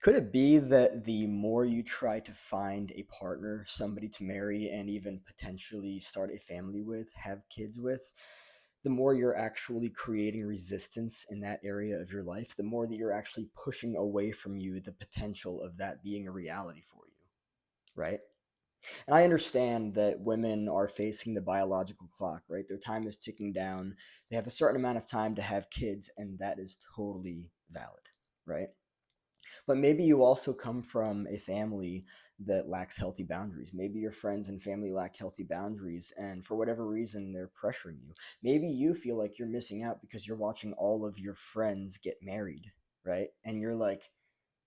Could it be that the more you try to find a partner, somebody to marry, and even potentially start a family with, have kids with, the more you're actually creating resistance in that area of your life, the more that you're actually pushing away from you the potential of that being a reality for you, right? And I understand that women are facing the biological clock, right? Their time is ticking down. They have a certain amount of time to have kids, and that is totally valid, right? But maybe you also come from a family that lacks healthy boundaries. Maybe your friends and family lack healthy boundaries, and for whatever reason, they're pressuring you. Maybe you feel like you're missing out because you're watching all of your friends get married, right? And you're like,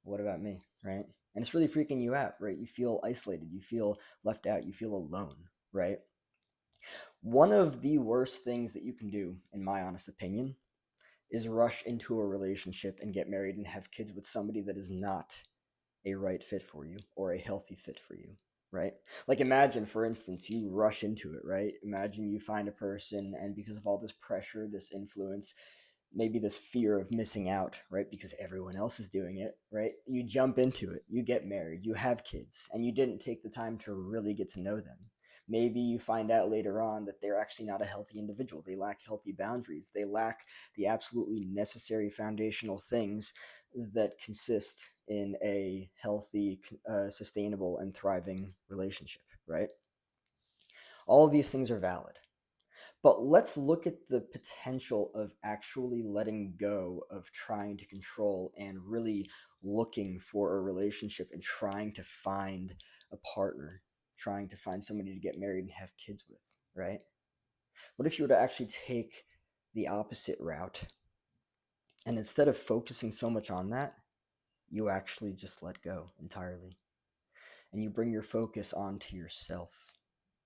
what about me, right? And it's really freaking you out, right? You feel isolated, you feel left out, you feel alone, right? One of the worst things that you can do, in my honest opinion, is rush into a relationship and get married and have kids with somebody that is not a right fit for you or a healthy fit for you, right? Like imagine, for instance, you rush into it, right? Imagine you find a person and because of all this pressure, this influence, maybe this fear of missing out, right? Because everyone else is doing it, right? You jump into it, you get married, you have kids, and you didn't take the time to really get to know them. Maybe you find out later on that they're actually not a healthy individual. They lack healthy boundaries. They lack the absolutely necessary foundational things that consist in a healthy, sustainable, and thriving relationship, right? All of these things are valid. But let's look at the potential of actually letting go of trying to control and really looking for a relationship and trying to find a partner, trying to find somebody to get married and have kids with, right? What if you were to actually take the opposite route and instead of focusing so much on that, you actually just let go entirely and you bring your focus onto yourself?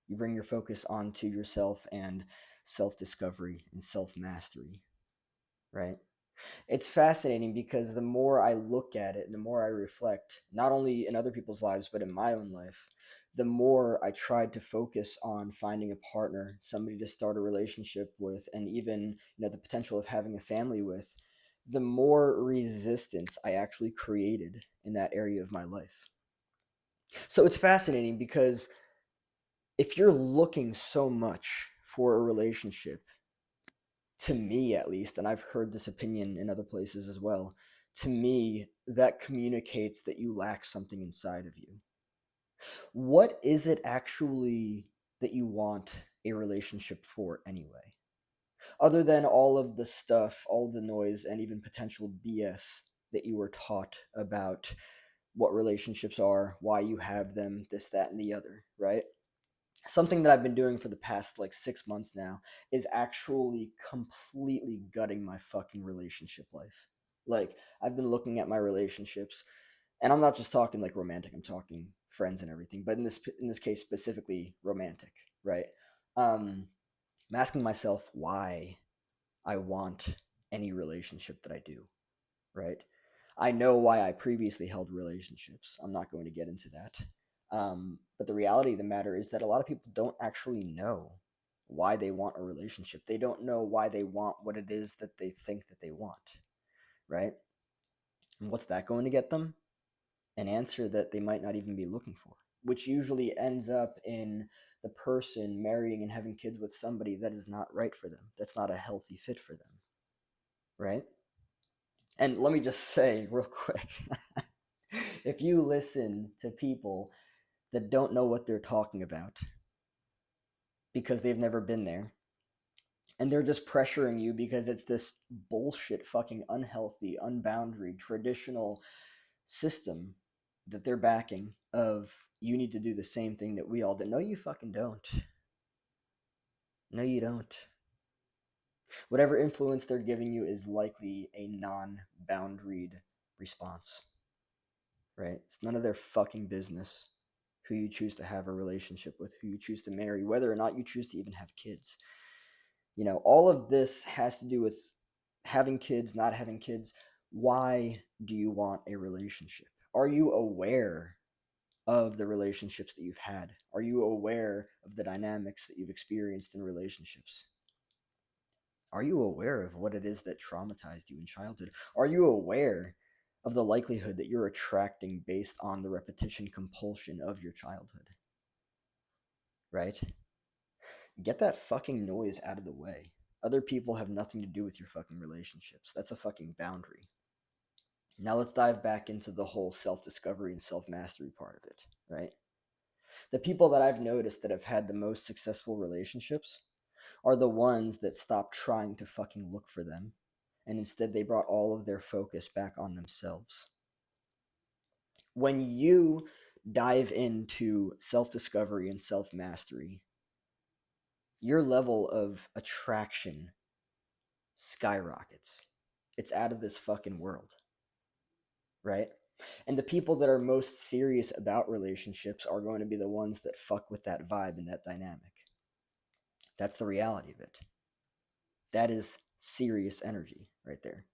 You bring your focus onto yourself and self discovery and self mastery, right? It's fascinating because the more I look at it and the more I reflect, not only in other people's lives, but in my own life, the more I tried to focus on finding a partner, somebody to start a relationship with, and even, the potential of having a family with, the more resistance I actually created in that area of my life. So it's fascinating because if you're looking so much for a relationship, to me at least, and I've heard this opinion in other places as well, to me, that communicates that you lack something inside of you. What is it actually that you want a relationship for anyway? Other than all of the stuff, all of the noise, and even potential BS that you were taught about what relationships are, why you have them, this, that, and the other, right? Something that I've been doing for the past like 6 months now is actually completely gutting my fucking relationship life. Like, I've been looking at my relationships, and I'm not just talking like romantic, I'm talking friends and everything, but in this case specifically romantic, right? I'm asking myself why I want any relationship that I do, right? I know why I previously held relationships. I'm not going to get into that. But the reality of the matter is that a lot of people don't actually know why they want a relationship. They don't know why they want what it is that they think that they want, right? And what's that going to get them? An answer that they might not even be looking for, which usually ends up in the person marrying and having kids with somebody that is not right for them, that's not a healthy fit for them, right? And let me just say real quick, if you listen to people that don't know what they're talking about because they've never been there, and they're just pressuring you because it's this bullshit, fucking unhealthy, unboundary, traditional system that they're backing of you need to do the same thing that we all did. No, you fucking don't. No, you don't. Whatever influence they're giving you is likely a non boundaried response, right? It's none of their fucking business who you choose to have a relationship with, who you choose to marry, whether or not you choose to even have kids. All of this has to do with having kids, not having kids. Why do you want a relationship? Are you aware of the relationships that you've had? Are you aware of the dynamics that you've experienced in relationships? Are you aware of what it is that traumatized you in childhood? Are you aware of the likelihood that you're attracting based on the repetition compulsion of your childhood, right? Get that fucking noise out of the way. Other people have nothing to do with your fucking relationships. That's a fucking boundary. Now let's dive back into the whole self-discovery and self-mastery part of it, right? The people that I've noticed that have had the most successful relationships are the ones that stopped trying to fucking look for them, and instead they brought all of their focus back on themselves. When you dive into self-discovery and self-mastery, your level of attraction skyrockets. It's out of this fucking world, right? And the people that are most serious about relationships are going to be the ones that fuck with that vibe and that dynamic. That's the reality of it. That is serious energy right there.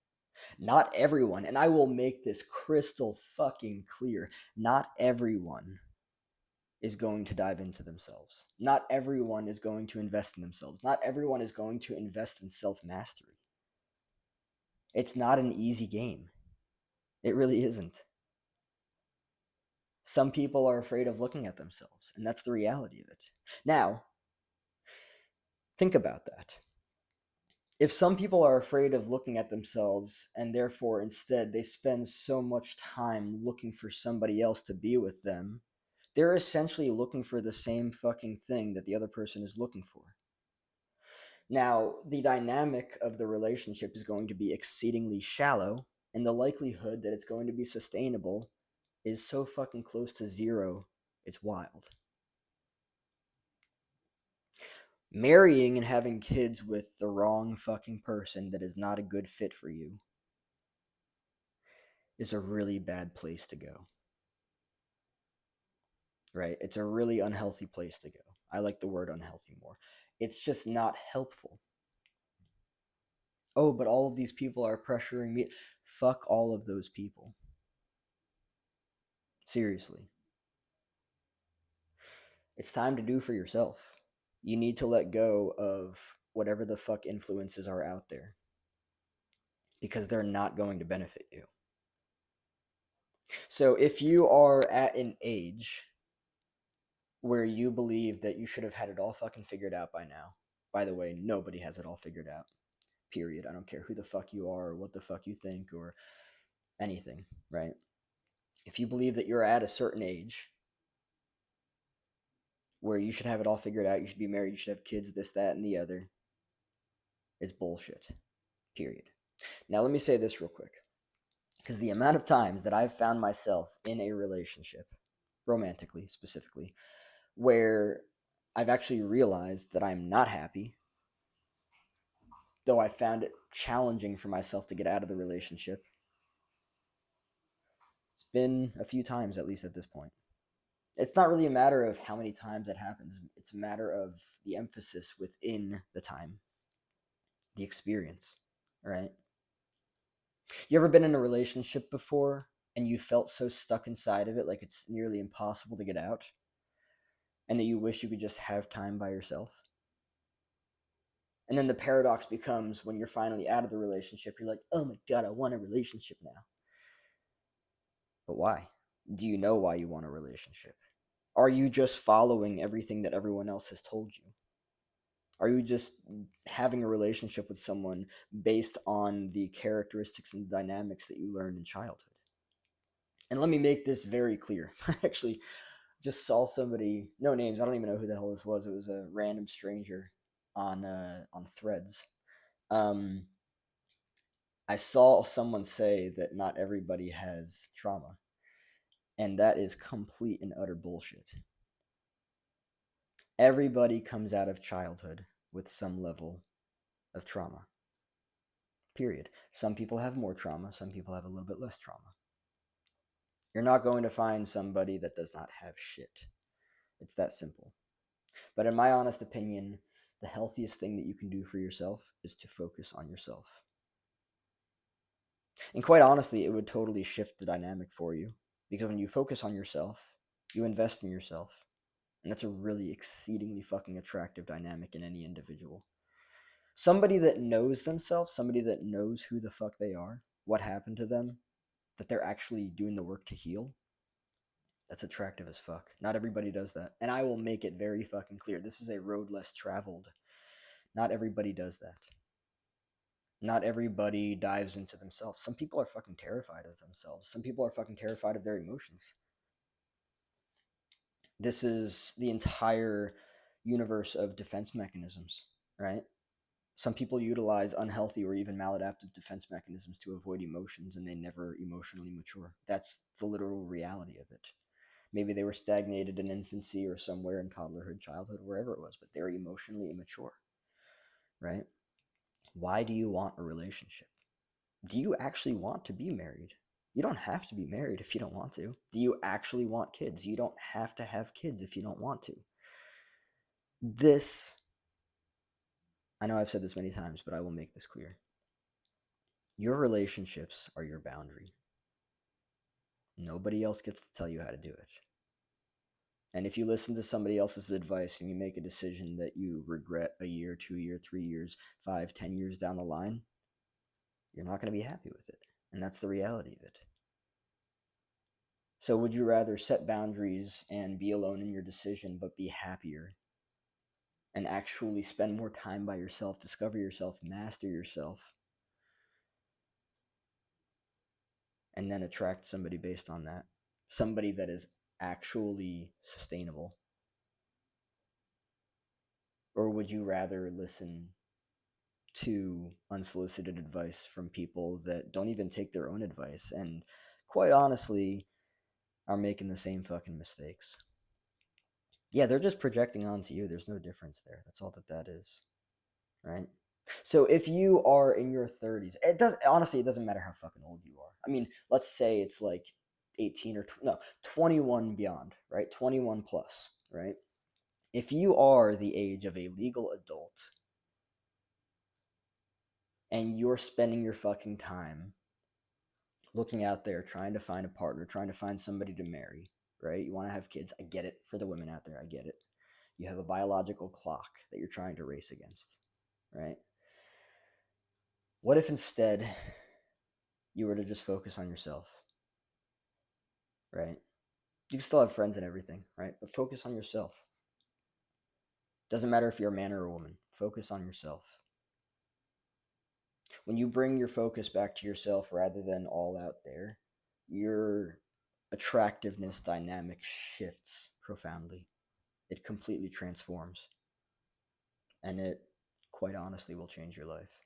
Not everyone, and I will make this crystal fucking clear, not everyone is going to dive into themselves. Not everyone is going to invest in themselves. Not everyone is going to invest in self mastery. It's not an easy game. It really isn't. Some people are afraid of looking at themselves, and that's the reality of it. Now, think about that. If some people are afraid of looking at themselves and therefore instead they spend so much time looking for somebody else to be with them, they're essentially looking for the same fucking thing that the other person is looking for. Now, the dynamic of the relationship is going to be exceedingly shallow, and the likelihood that it's going to be sustainable is so fucking close to zero, it's wild. Marrying and having kids with the wrong fucking person that is not a good fit for you is a really bad place to go. Right? It's a really unhealthy place to go. I like the word unhealthy more. It's just not helpful. Oh, but all of these people are pressuring me. Fuck all of those people. Seriously. It's time to do for yourself. You need to let go of whatever the fuck influences are out there because they're not going to benefit you. So if you are at an age where you believe that you should have had it all fucking figured out by now, by the way, nobody has it all figured out. Period. I don't care who the fuck you are or what the fuck you think or anything, right? If you believe that you're at a certain age where you should have it all figured out, you should be married, you should have kids, this, that, and the other, it's bullshit. Period. Now, let me say this real quick. Because the amount of times that I've found myself in a relationship, romantically specifically, where I've actually realized that I'm not happy, though I found it challenging for myself to get out of the relationship. It's been a few times, at least at this point. It's not really a matter of how many times that happens, it's a matter of the emphasis within the time, the experience, right? You ever been in a relationship before and you felt so stuck inside of it, like it's nearly impossible to get out, and that you wish you could just have time by yourself? And then the paradox becomes when you're finally out of the relationship, you're like, oh my God, I want a relationship now. But why? Do you know why you want a relationship? Are you just following everything that everyone else has told you? Are you just having a relationship with someone based on the characteristics and dynamics that you learned in childhood? And let me make this very clear. I actually just saw somebody, no names, I don't even know who the hell this was. It was a random stranger on Threads. Um, I saw someone say that not everybody has trauma, and that is complete and utter bullshit. Everybody comes out of childhood with some level of trauma. Period. Some people have more trauma, some people have a little bit less trauma. You're not going to find somebody that does not have shit. It's that simple. But in my honest opinion, the healthiest thing that you can do for yourself is to focus on yourself. And quite honestly, it would totally shift the dynamic for you. Because when you focus on yourself, you invest in yourself. And that's a really exceedingly fucking attractive dynamic in any individual. Somebody that knows themselves, somebody that knows who the fuck they are, what happened to them, that they're actually doing the work to heal, that's attractive as fuck. Not everybody does that. And I will make it very fucking clear. This is a road less traveled. Not everybody does that. Not everybody dives into themselves. Some people are fucking terrified of themselves. Some people are fucking terrified of their emotions. This is the entire universe of defense mechanisms, right? Some people utilize unhealthy or even maladaptive defense mechanisms to avoid emotions, and they never emotionally mature. That's the literal reality of it. Maybe they were stagnated in infancy or somewhere in toddlerhood, childhood, wherever it was, but they're emotionally immature, right? Why do you want a relationship? Do you actually want to be married? You don't have to be married if you don't want to. Do you actually want kids? You don't have to have kids if you don't want to. This, I know I've said this many times, but I will make this clear. Your relationships are your boundary. Nobody else gets to tell you how to do it. And if you listen to somebody else's advice and you make a decision that you regret a year, 2 year, 3 years, 5, 10 years down the line, you're not going to be happy with it. And that's the reality of it. So would you rather set boundaries and be alone in your decision, but be happier and actually spend more time by yourself, discover yourself, master yourself, and then attract somebody based on that? Somebody that is actually sustainable? Or would you rather listen to unsolicited advice from people that don't even take their own advice and, quite honestly, are making the same fucking mistakes? Yeah, they're just projecting onto you. There's no difference there. That's all that is, right? So if you are in your 30s, it doesn't matter how fucking old you are. I mean, let's say it's like 18 or no, 21 beyond, right? 21 plus, right? If you are the age of a legal adult and you're spending your fucking time looking out there trying to find a partner, trying to find somebody to marry, right? You want to have kids. I get it. For the women out there, I get it. You have a biological clock that you're trying to race against, right? What if instead you were to just focus on yourself, right? You can still have friends and everything, right? But focus on yourself. Doesn't matter if you're a man or a woman. Focus on yourself. When you bring your focus back to yourself rather than all out there, your attractiveness dynamic shifts profoundly. It completely transforms. And it, quite honestly, will change your life.